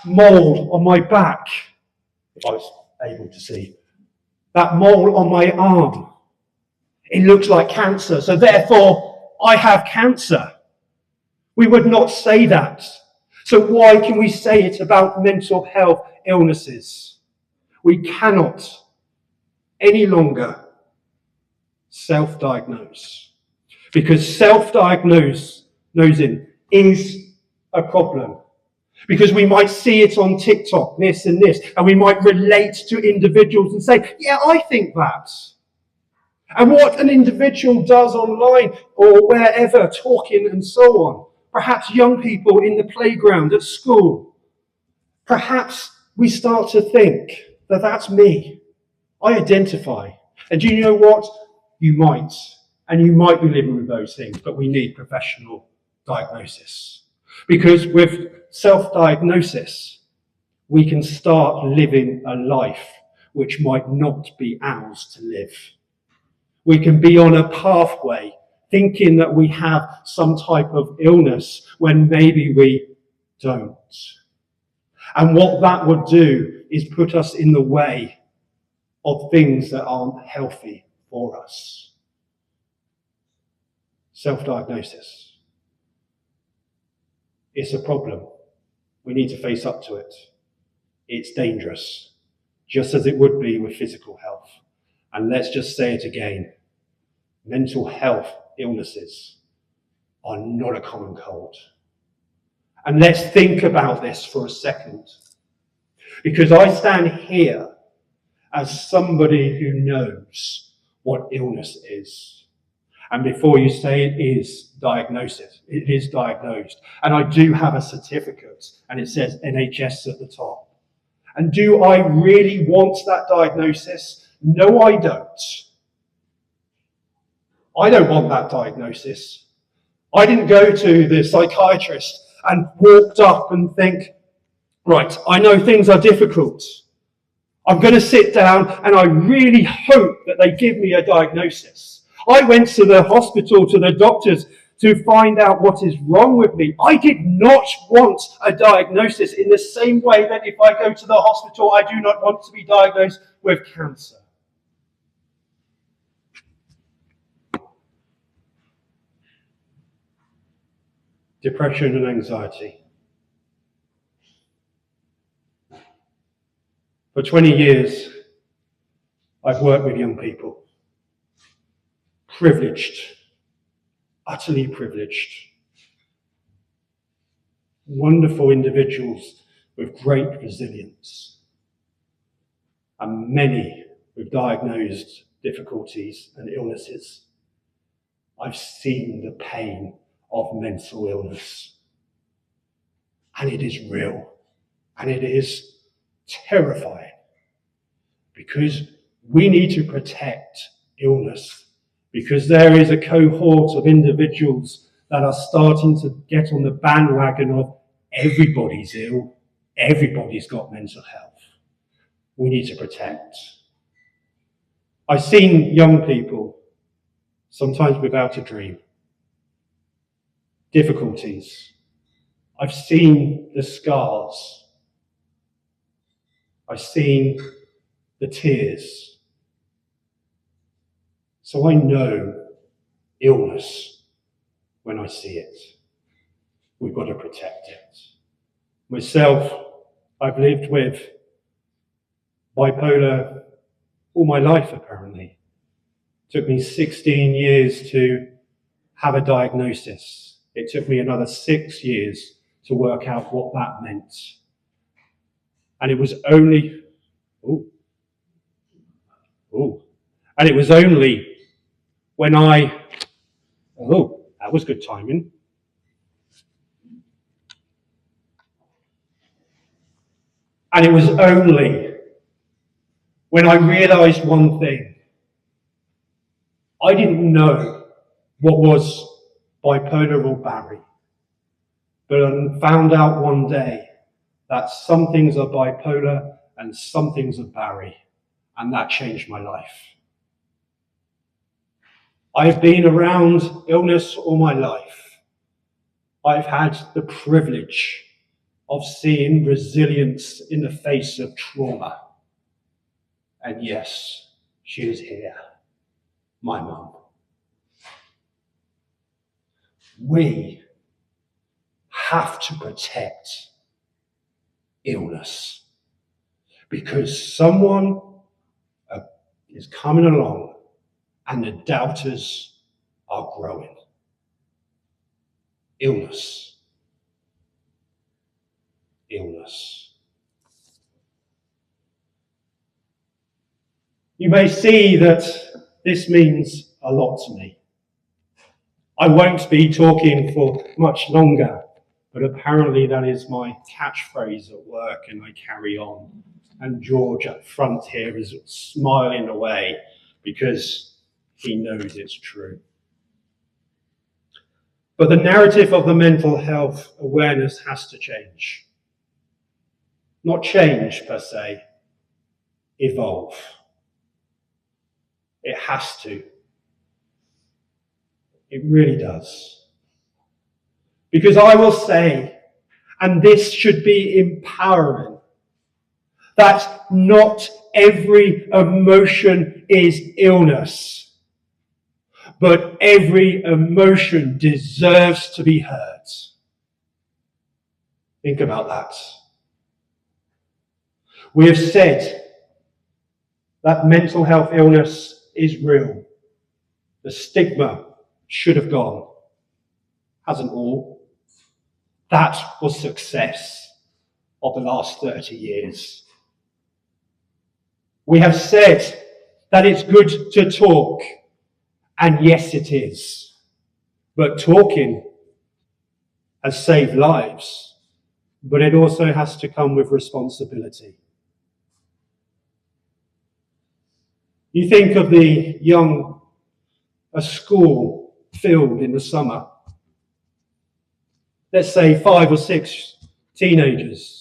mole on my back, if I was able to see, that mole on my arm, it looks like cancer, so therefore I have cancer. We would not say that. So why can we say it about mental health illnesses? We cannot any longer self-diagnose, because self-diagnosing is a problem. Because we might see it on TikTok, this and this, and we might relate to individuals and say, yeah, I think that. And what an individual does online or wherever, talking and so on, perhaps young people in the playground at school, perhaps we start to think that that's me. I identify. And do you know what? You might. And you might be living with those things, but we need professional diagnosis. Because with self-diagnosis, we can start living a life which might not be ours to live. We can be on a pathway thinking that we have some type of illness when maybe we don't. And what that would do is put us in the way of things that aren't healthy for us. Self-diagnosis. It's a problem. We need to face up to it. It's dangerous, just as it would be with physical health. And let's just say it again. Mental health illnesses are not a common cold. And let's think about this for a second. Because I stand here as somebody who knows what illness is. And before you say it is diagnosis, it is diagnosed. And I do have a certificate, and it says NHS at the top. And do I really want that diagnosis? No, I don't. I don't want that diagnosis. I didn't go to the psychiatrist and walked up and think, right, I know things are difficult. I'm going to sit down and I really hope that they give me a diagnosis. I went to the hospital, to the doctors, to find out what is wrong with me. I did not want a diagnosis in the same way that if I go to the hospital, I do not want to be diagnosed with cancer. Depression and anxiety. For 20 years, I've worked with young people. Privileged, utterly privileged. Wonderful individuals with great resilience. And many with diagnosed difficulties and illnesses. I've seen the pain of mental illness. And it is real. And it is terrifying. Because we need to protect illness. Because there is a cohort of individuals that are starting to get on the bandwagon of everybody's ill, everybody's got mental health. We need to protect. I've seen young people, sometimes without a dream, difficulties. I've seen the scars. I've seen the tears. So I know illness when I see it. We've got to protect it. Myself, I've lived with bipolar all my life, apparently. It took me 16 years to have a diagnosis. It took me another 6 years to work out what that meant. And it was only, and it was only when that was good timing. And it was only when I realized one thing. I didn't know what was bipolar or Barry, but I found out one day that some things are bipolar and some things are Barry, and that changed my life. I've been around illness all my life. I've had the privilege of seeing resilience in the face of trauma. And yes, she is here, my mum. We have to protect illness because someone is coming along and the doubters are growing. Illness. You may see that this means a lot to me. I won't be talking for much longer, but apparently that is my catchphrase at work and I carry on. And George up front here is smiling away because he knows it's true. But the narrative of the mental health awareness has to change. Not change per se, evolve. It has to. It really does. Because I will say, and this should be empowering, that not every emotion is illness, but every emotion deserves to be heard. Think about that. We have said that mental health illness is real. The stigma should have gone. Hasn't all. That was success of the last 30 years. We have said that it's good to talk, and yes, it is. But talking has saved lives, but it also has to come with responsibility. You think of a school filled in the summer. Let's say 5 or 6 teenagers